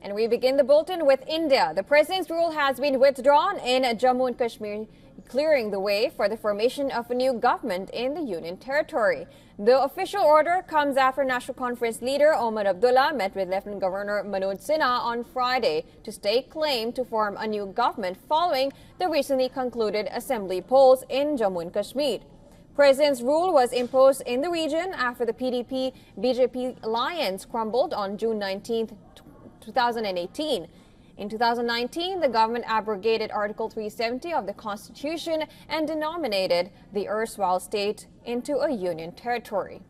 And we begin the bulletin with India. The president's rule has been withdrawn in Jammu and Kashmir, clearing the way for the formation of a new government in the Union territory. The official order comes after National Conference leader Omar Abdullah met with Lieutenant Governor Manoj Sinha on Friday to stake claim to form a new government following the recently concluded assembly polls in Jammu and Kashmir. President's rule was imposed in the region after the PDP-BJP alliance crumbled on June 19, 2018. In 2019, the government abrogated Article 370 of the Constitution and denominated the erstwhile state into a union territory.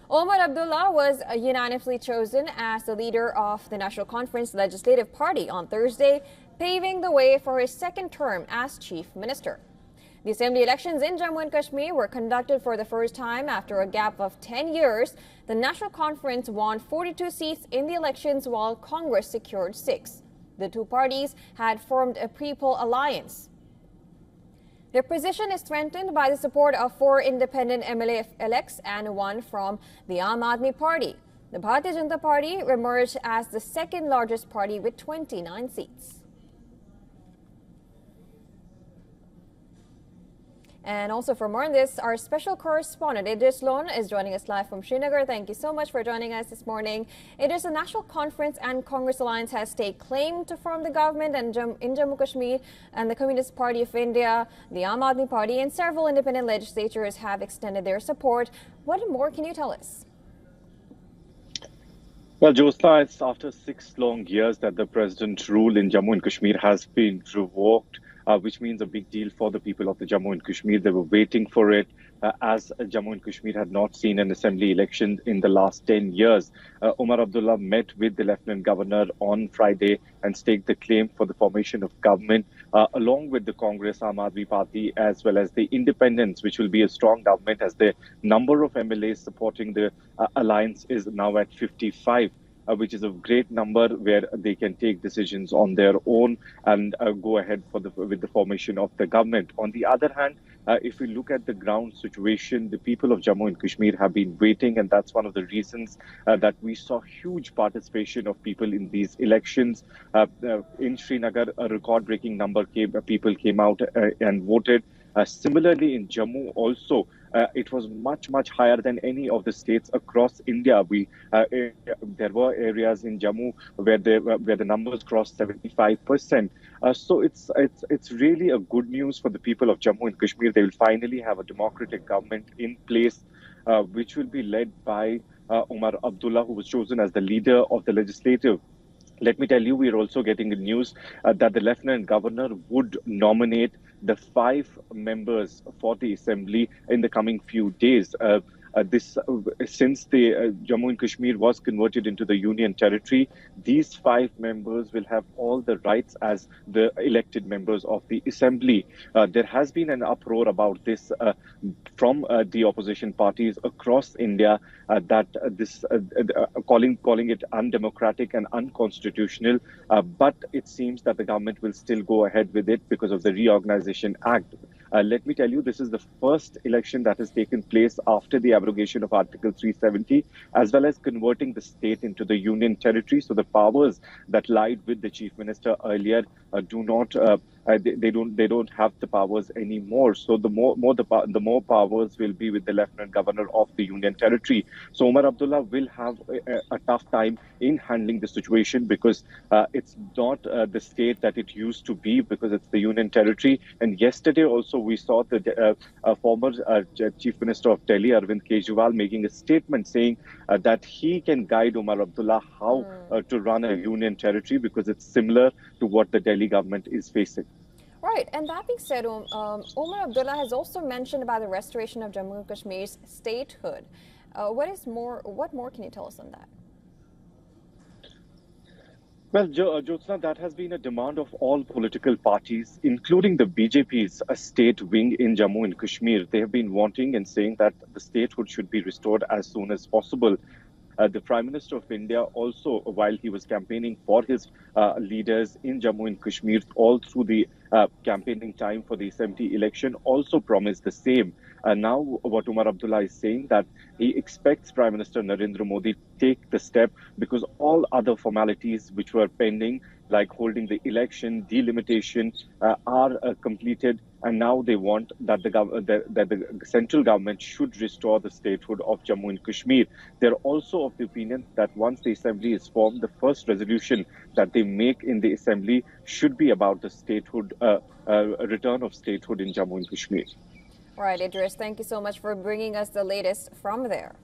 Omar Abdullah was unanimously chosen as the leader of the National Conference Legislative Party on Thursday, paving the way for his second term as chief minister. The assembly elections in Jammu and Kashmir were conducted for the first time after a gap of 10 years. The National Conference won 42 seats in the elections while Congress secured 6. The two parties had formed a pre-poll alliance. Their position is strengthened by the support of 4 independent MLA-elects and 1 from the Aam Aadmi Party. The Bharatiya Janata Party emerged as the second largest party with 29 seats. And also for more on this, our special correspondent Idris Lon is joining us live from Srinagar. Thank you so much for joining us this morning. It is the National Conference and Congress Alliance has staked claim to form the government in Jammu Kashmir, and the Communist Party of India, the Aam Aadmi Party and several independent legislatures have extended their support. What more can you tell us? Well, Jyotsna, it's after 6 long years that the president's rule in Jammu and Kashmir has been revoked. Which means a big deal for the people of the Jammu and Kashmir. They were waiting for it as Jammu and Kashmir had not seen an assembly election in the last 10 years. Omar Abdullah met with the Lieutenant Governor on Friday and staked the claim for the formation of government along with the Congress, Aam Aadmi Party, as well as the independents, which will be a strong government as the number of MLAs supporting the alliance is now at 55. Which is a great number where they can take decisions on their own and go ahead with the formation of the government. On the other hand, if we look at the ground situation, the people of Jammu and Kashmir have been waiting, and that's one of the reasons that we saw huge participation of people in these elections. In Srinagar, a record-breaking number people came out and voted. Similarly, in Jammu also, it was much higher than any of the states across India. There were areas in Jammu where the numbers crossed 75%. So it's really a good news for the people of Jammu and Kashmir. They will finally have a democratic government in place, which will be led by Omar Abdullah, who was chosen as the leader of the legislative. Let me tell you, we are also getting the news that the Lieutenant Governor would nominate the 5 members for the assembly in the coming few days. Since the Jammu and Kashmir was converted into the Union territory, these 5 members will have all the rights as the elected members of the assembly. There has been an uproar about this from the opposition parties across India that calling it undemocratic and unconstitutional. But it seems that the government will still go ahead with it because of the Reorganization Act. Let me tell you, this is the first election that has taken place after the abrogation of Article 370, as well as converting the state into the Union territory. So the powers that lied with the Chief Minister earlier they don't have the powers anymore. So the more powers will be with the Lieutenant Governor of the Union territory. So Omar Abdullah will have a tough time in handling the situation because it's not the state that it used to be, because it's the Union territory. And yesterday also we saw the former Chief Minister of Delhi, Arvind Kejriwal, making a statement saying that he can guide Omar Abdullah how to run a Union territory, because it's similar to what the Delhi government is facing. Right, and that being said, Omar Abdullah has also mentioned about the restoration of Jammu and Kashmir's statehood. What more can you tell us on that? Well, Jyotsna, that has been a demand of all political parties, including the BJP's state wing in Jammu and Kashmir. They have been wanting and saying that the statehood should be restored as soon as possible. The Prime Minister of India also, while he was campaigning for his leaders in Jammu and Kashmir all through the campaigning time for the assembly election, also promised the same. Now, what Omar Abdullah is saying, that he expects Prime Minister Narendra Modi to take the step because all other formalities which were pending, like holding the election, delimitation, are completed, and now they want that the central government should restore the statehood of Jammu and Kashmir. They're also of the opinion that once the assembly is formed, the first resolution that they make in the assembly should be about the statehood, return of statehood in Jammu and Kashmir. All right, Idris, thank you so much for bringing us the latest from there.